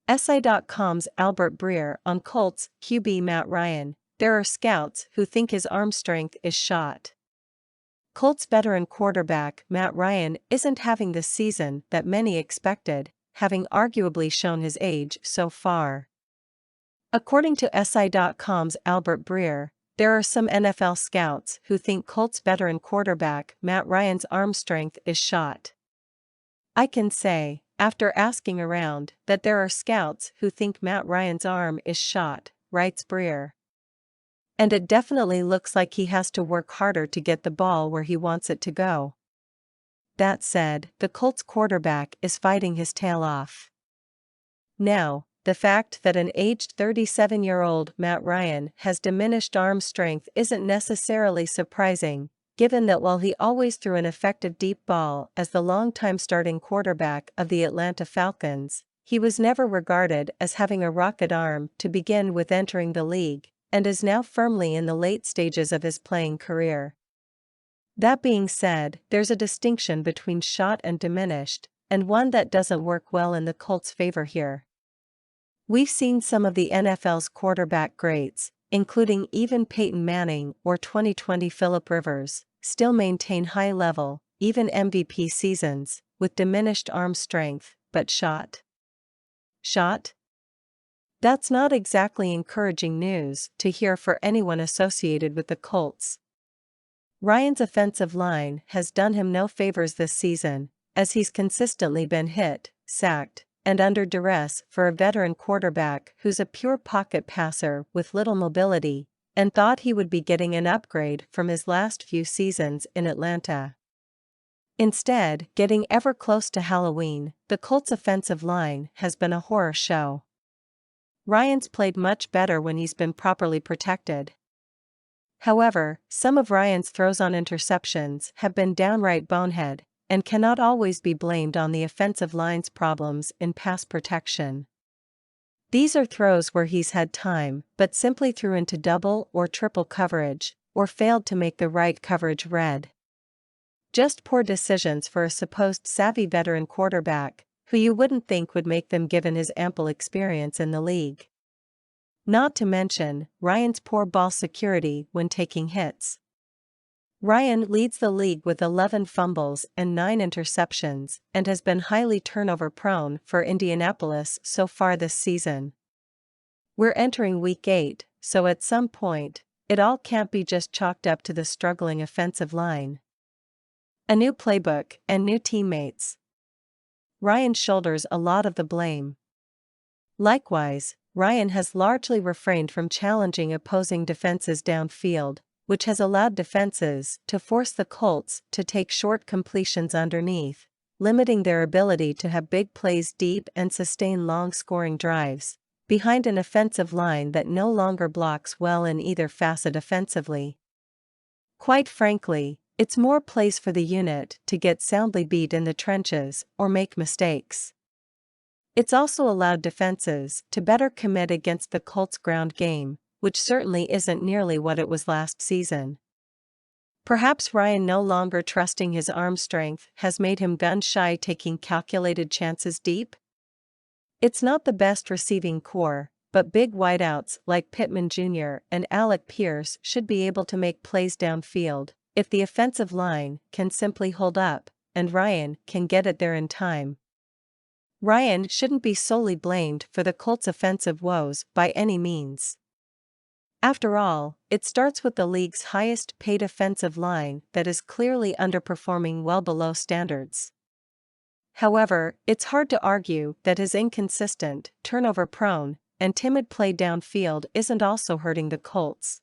SI.com's Albert Breer on Colts QB Matt Ryan. There are scouts who think his arm strength is shot. Colts veteran quarterback Matt Ryan isn't having the season that many expected, having arguably shown his age so far. According to SI.com's Albert Breer, there are some NFL scouts who think Colts veteran quarterback Matt Ryan's arm strength is shot. I can say, after asking around, that there are scouts who think Matt Ryan's arm is shot, writes Breer. And it definitely looks like he has to work harder to get the ball where he wants it to go. That said, the Colts quarterback is fighting his tail off. Now, the fact that an aged 37-year-old Matt Ryan has diminished arm strength isn't necessarily surprising, given that while he always threw an effective deep ball as the longtime starting quarterback of the Atlanta Falcons, he was never regarded as having a rocket arm to begin with entering the league, and is now firmly in the late stages of his playing career. That being said, there's a distinction between shot and diminished, and one that doesn't work well in the Colts' favor here. We've seen some of the NFL's quarterback greats, including even Peyton Manning or 2020 Phillip Rivers, still maintain high-level, even MVP seasons, with diminished arm strength, but shot. That's not exactly encouraging news to hear for anyone associated with the Colts. Ryan's offensive line has done him no favors this season, as he's consistently been hit, sacked, and under duress for a veteran quarterback who's a pure pocket passer with little mobility, and thought he would be getting an upgrade from his last few seasons in Atlanta. Instead, getting ever close to Halloween, the Colts' offensive line has been a horror show. Ryan's played much better when he's been properly protected. However, some of Ryan's throws on interceptions have been downright bonehead, and cannot always be blamed on the offensive line's problems in pass protection. These are throws where he's had time but simply threw into double or triple coverage, or failed to make the right coverage read. Just poor decisions for a supposed savvy veteran quarterback, who you wouldn't think would make them given his ample experience in the league. Not to mention, Ryan's poor ball security when taking hits. Ryan leads the league with 11 fumbles and 9 interceptions, and has been highly turnover-prone for Indianapolis so far this season. We're entering Week 8, so at some point, it all can't be just chalked up to the struggling offensive line. A new playbook and new teammates. Ryan shoulders a lot of the blame. Likewise, Ryan has largely refrained from challenging opposing defenses downfield, which has allowed defenses to force the Colts to take short completions underneath, limiting their ability to have big plays deep and sustain long scoring drives, behind an offensive line that no longer blocks well in either facet offensively. Quite frankly, it's more plays for the unit to get soundly beat in the trenches or make mistakes. It's also allowed defenses to better commit against the Colts' ground game, which certainly isn't nearly what it was last season. Perhaps Ryan no longer trusting his arm strength has made him gun-shy taking calculated chances deep? It's not the best receiving core, but big wideouts like Pittman Jr. and Alec Pierce should be able to make plays downfield, if the offensive line can simply hold up, and Ryan can get it there in time. Ryan shouldn't be solely blamed for the Colts' offensive woes by any means. After all, it starts with the league's highest-paid offensive line that is clearly underperforming well below standards. However, it's hard to argue that his inconsistent, turnover-prone, and timid play downfield isn't also hurting the Colts.